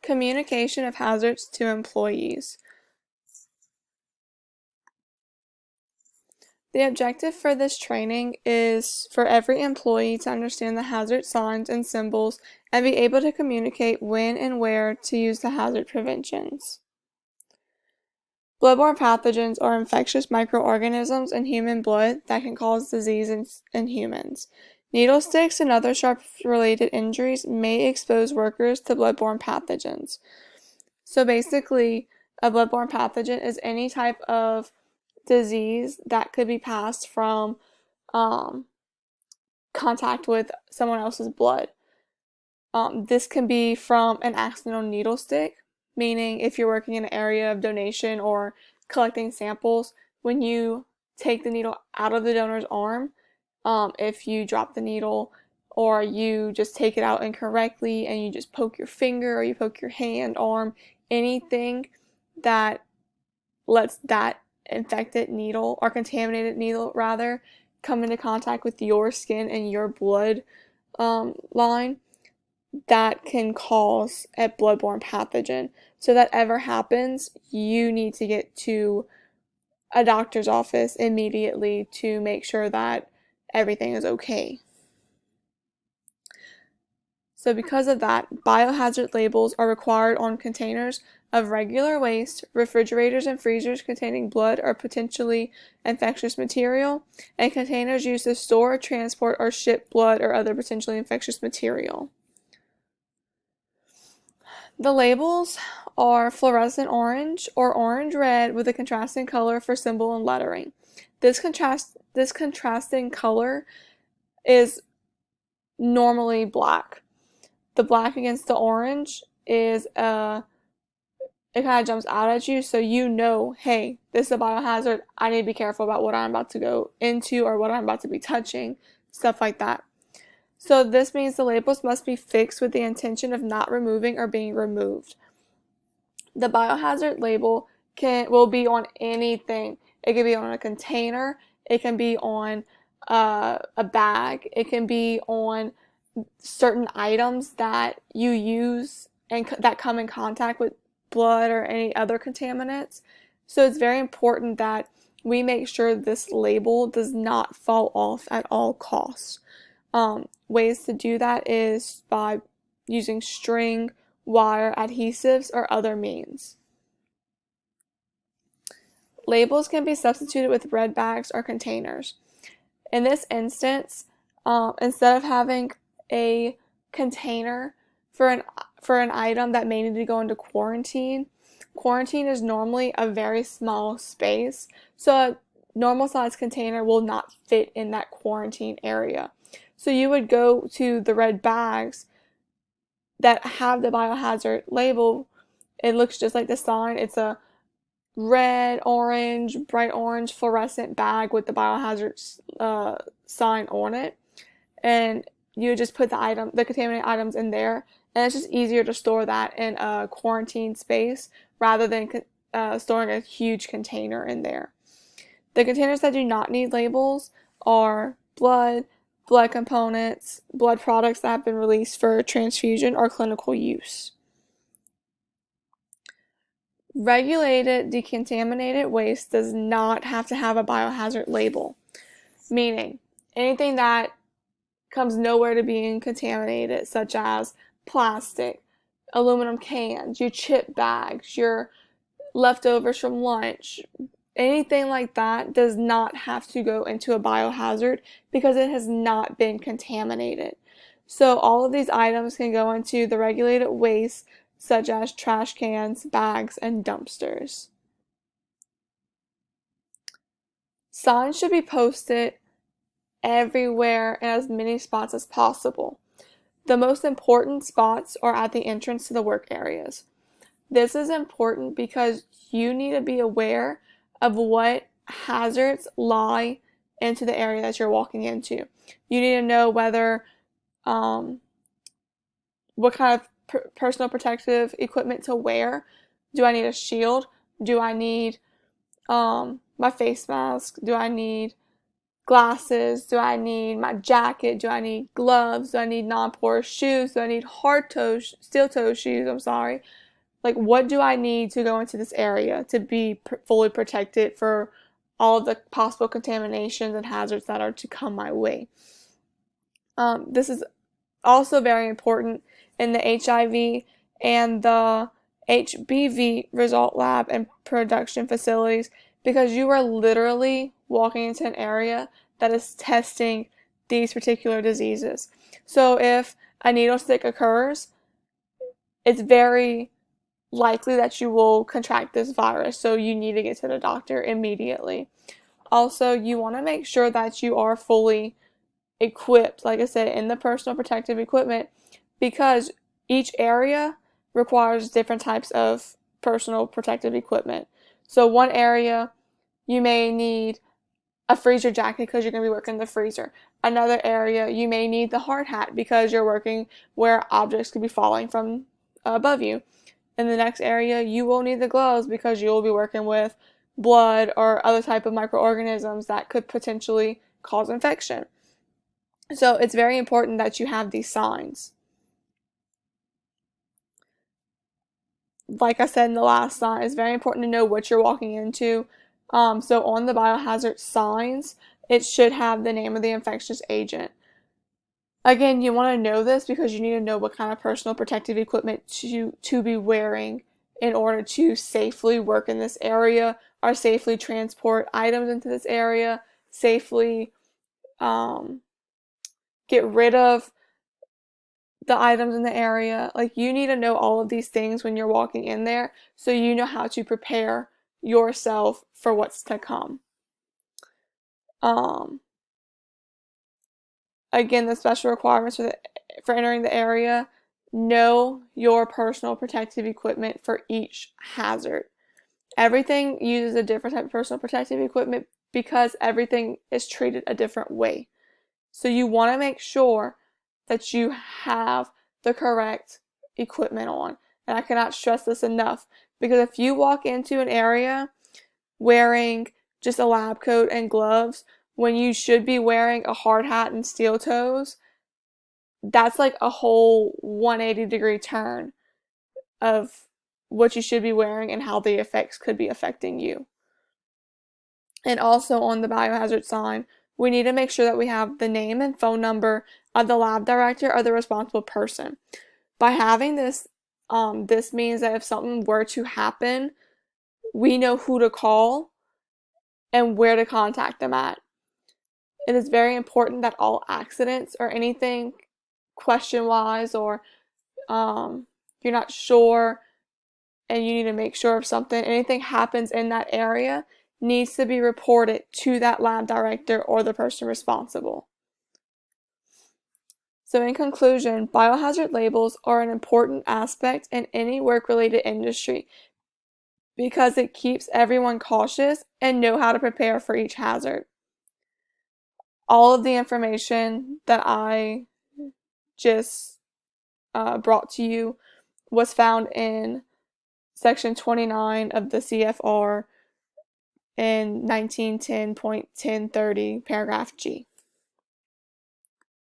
Communication of hazards to employees. The objective for this training is for every employee to understand the hazard signs and symbols and be able to communicate when and where to use the hazard preventions. Bloodborne pathogens are infectious microorganisms in human blood that can cause disease in humans. Needle sticks and other sharp-related injuries may expose workers to bloodborne pathogens. So basically, a bloodborne pathogen is any type of disease that could be passed from contact with someone else's blood. This can be from an accidental needle stick, meaning if you're working in an area of donation or collecting samples, when you take the needle out of the donor's arm, if you drop the needle or you just take it out incorrectly and you just poke your finger or you poke your hand, arm, anything that lets that infected needle or contaminated needle rather come into contact with your skin and your blood line, that can cause a bloodborne pathogen. So that ever happens, you need to get to a doctor's office immediately to make sure that everything is okay. So because of that, biohazard labels are required on containers of regular waste, refrigerators and freezers containing blood or potentially infectious material, and containers used to store, transport, or ship blood or other potentially infectious material. The labels are fluorescent orange or orange red with a contrasting color for symbol and lettering. This contrasting color is normally black. The black against the orange is it kind of jumps out at you, so you know, hey, this is a biohazard. I need to be careful about what I'm about to go into or what I'm about to be touching, stuff like that. So this means the labels must be fixed with the intention of not removing or being removed. The biohazard label will be on anything. It can be on a container. It can be on a bag. It can be on certain items that you use and that come in contact with blood or any other contaminants. So it's very important that we make sure this label does not fall off at all costs. Ways to do that is by using string, wire, adhesives, or other means. Labels can be substituted with red bags or containers. In this instance, instead of having a container for an item that may need to go into quarantine is normally a very small space, so a normal size container will not fit in that quarantine area. So you would go to the red bags that have the biohazard label. It looks just like the sign. It's a red, orange, bright orange fluorescent bag with the biohazard sign on it. And you just put the contaminated items in there. And it's just easier to store that in a quarantine space rather than storing a huge container in there. The containers that do not need labels are blood components, blood products that have been released for transfusion or clinical use. Regulated decontaminated waste does not have to have a biohazard label, meaning anything that comes nowhere to being contaminated, such as plastic, aluminum cans, your chip bags, your leftovers from lunch, anything like that does not have to go into a biohazard because it has not been contaminated. So all of these items can go into the regulated waste, such as trash cans, bags, and dumpsters. Signs should be posted everywhere in as many spots as possible. The most important spots are at the entrance to the work areas. This is important because you need to be aware of what hazards lie into the area that you're walking into. You need to know whether what kind of personal protective equipment to wear. Do I need a shield? Do I need my face mask? Do I need glasses? Do I need my jacket? Do I need gloves? Do I need non-porous shoes? Do I need steel-toe shoes? I'm sorry. Like, what do I need to go into this area to be fully protected for all of the possible contaminations and hazards that are to come my way? This is also very important in the HIV and the HBV result lab and production facilities, because you are literally walking into an area that is testing these particular diseases. So if a needle stick occurs, it's very likely that you will contract this virus, so you need to get to the doctor immediately. Also, you want to make sure that you are fully equipped, like I said, in the personal protective equipment, because each area requires different types of personal protective equipment. So one area, you may need a freezer jacket because you're going to be working in the freezer. Another area, you may need the hard hat because you're working where objects could be falling from above you. In the next area, you will need the gloves because you will be working with blood or other type of microorganisms that could potentially cause infection. So it's very important that you have these signs. Like I said in the last sign, it's very important to know what you're walking into. So on the biohazard signs, it should have the name of the infectious agent. Again, you want to know this because you need to know what kind of personal protective equipment to be wearing in order to safely work in this area or safely transport items into this area, safely get rid of the items in the area. Like, you need to know all of these things when you're walking in there so you know how to prepare yourself for what's to come. Again, the special requirements for entering the area: know your personal protective equipment for each hazard. Everything uses a different type of personal protective equipment because everything is treated a different way. So you want to make sure that you have the correct equipment on. And I cannot stress this enough, because if you walk into an area wearing just a lab coat and gloves when you should be wearing a hard hat and steel toes, that's like a whole 180-degree turn of what you should be wearing and how the effects could be affecting you. And also on the biohazard sign, we need to make sure that we have the name and phone number of the lab director or the responsible person. By having this, this means that if something were to happen, we know who to call and where to contact them at. It is very important that all accidents or anything question-wise, or you're not sure and you need to make sure of something, anything happens in that area needs to be reported to that lab director or the person responsible. So in conclusion, biohazard labels are an important aspect in any work-related industry because it keeps everyone cautious and know how to prepare for each hazard. All of the information that I just brought to you was found in Section 29 of the CFR in 1910.1030, paragraph G.